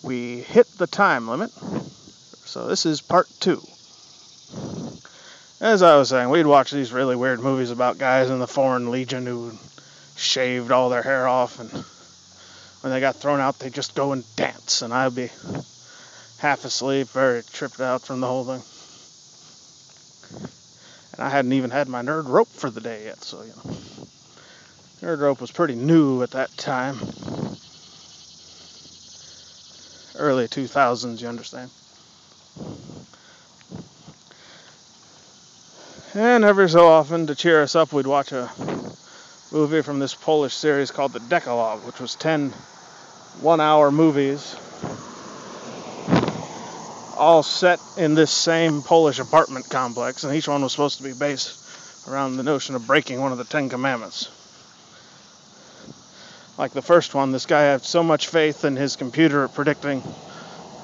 we hit the time limit, so this is part 2. As I was saying, we'd watch these really weird movies about guys in the Foreign Legion who shaved all their hair off, and when they got thrown out, they'd just go and dance, and I'd be half asleep, very tripped out from the whole thing. And I hadn't even had my nerd rope for the day yet, so, nerd rope was pretty new at that time. Early 2000s, you understand. And every so often, to cheer us up, we'd watch a movie from this Polish series called The Decalogue, which was 10 one-hour movies, all set in this same Polish apartment complex, and each one was supposed to be based around the notion of breaking one of the 10 Commandments. Like the first one, this guy had so much faith in his computer at predicting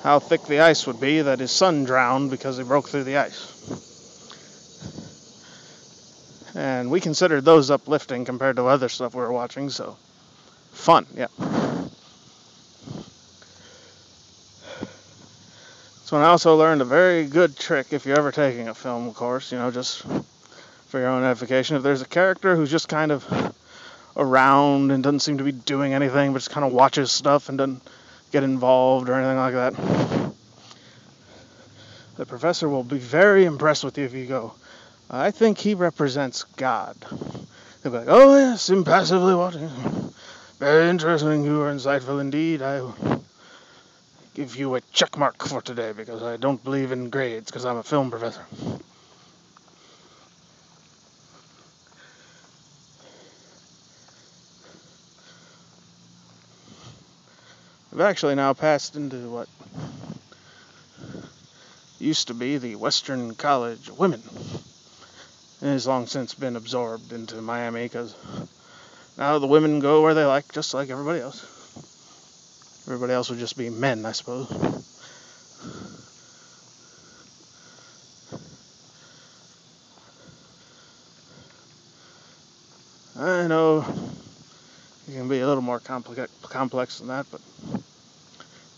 how thick the ice would be that his son drowned because he broke through the ice. And we considered those uplifting compared to other stuff we were watching, so fun, yeah. So I also learned a very good trick if you're ever taking a film course, just for your own edification. If there's a character who's just kind of around and doesn't seem to be doing anything, but just kind of watches stuff and doesn't get involved or anything like that, the professor will be very impressed with you if you go, I think he represents God. They'll be like, oh yes, impassively watching. Very interesting, you are insightful indeed. I will give you a check mark for today because I don't believe in grades because I'm a film professor. We've actually now passed into what used to be the Western College of Women. It has long since been absorbed into Miami because now the women go where they like, just like everybody else. Everybody else would just be men, I suppose. I know it can be a little more complex than that, but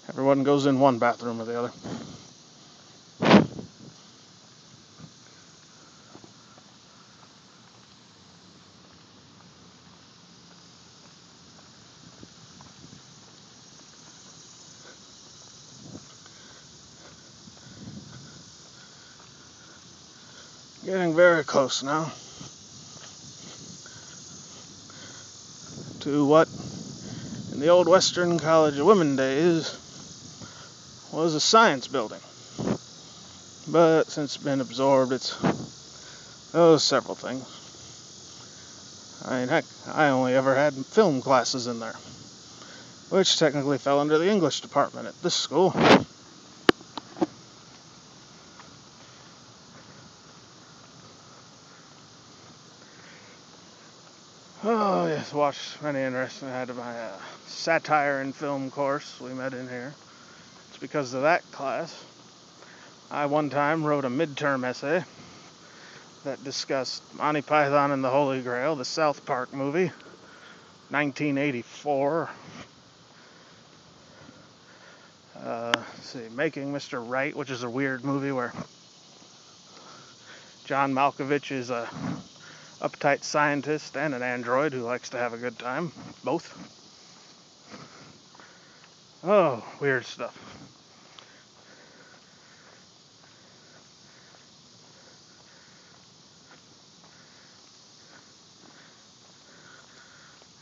everyone goes in one bathroom or the other. Getting very close now to what in the old Western College of Women days was a science building. But since it's been absorbed, it's several things. I mean, heck, I only ever had film classes in there, which technically fell under the English department at this school. Oh, yes, watched many interesting. I had my satire and film course we met in here. It's because of that class. I one time wrote a midterm essay that discussed Monty Python and the Holy Grail, the South Park movie, 1984. Making Mr. Right, which is a weird movie where John Malkovich is a uptight scientist and an android who likes to have a good time. Both. Oh, weird stuff.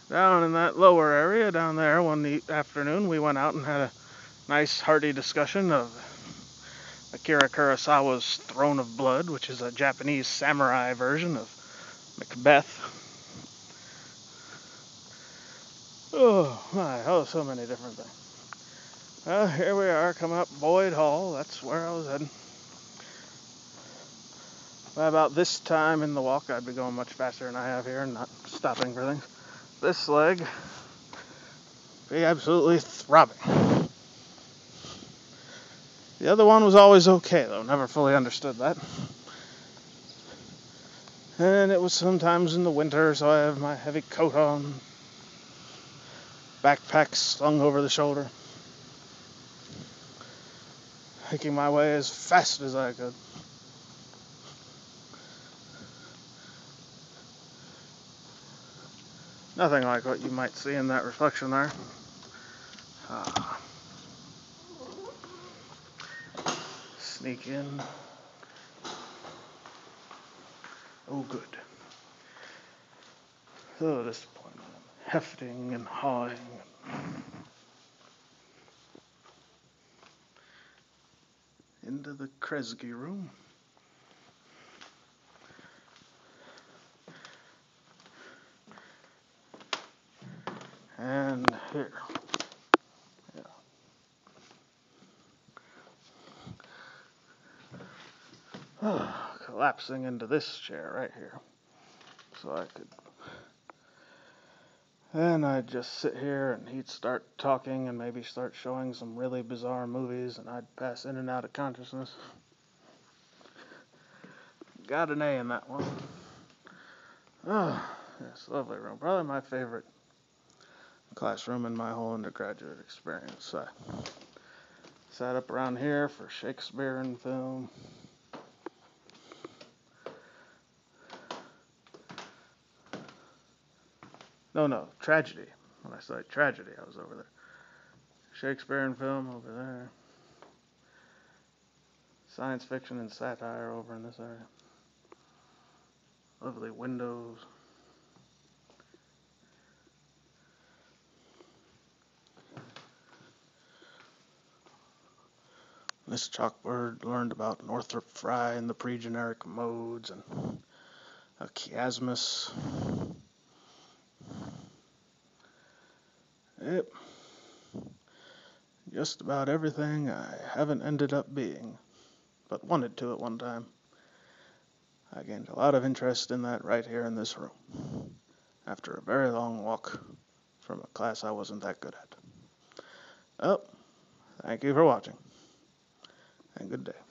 Down in that lower area down there one afternoon, we went out and had a nice hearty discussion of Akira Kurosawa's Throne of Blood, which is a Japanese samurai version of Macbeth. So many different things. Well, here we are coming up Boyd Hall. That's where I was heading. By about this time in the walk, I'd be going much faster than I have here and not stopping for things. This leg be absolutely throbbing. The other one was always okay, though. Never fully understood that. And it was sometimes in the winter, so I have my heavy coat on. Backpack slung over the shoulder. making my way as fast as I could. Nothing like what you might see in that reflection there. Sneak in. Oh, good. So disappointment. Hefting and hawing. Into the Kresge room. And here. Yeah. Collapsing into this chair right here. So I could. Then I'd just sit here and he'd start talking and maybe start showing some really bizarre movies and I'd pass in and out of consciousness. Got an A in that one. Oh, yes, lovely room. Probably my favorite classroom in my whole undergraduate experience. I sat up around here for Shakespeare and film. No, tragedy. When I say tragedy, I was over there. Shakespeare and film over there. Science fiction and satire over in this area. Lovely windows. Miss Chalkbird learned about Northrop Frye and the pre-generic modes and a chiasmus. Yep. Just about everything I haven't ended up being, but wanted to at one time. I gained a lot of interest in that right here in this room, after a very long walk from a class I wasn't that good at. Well, thank you for watching, and good day.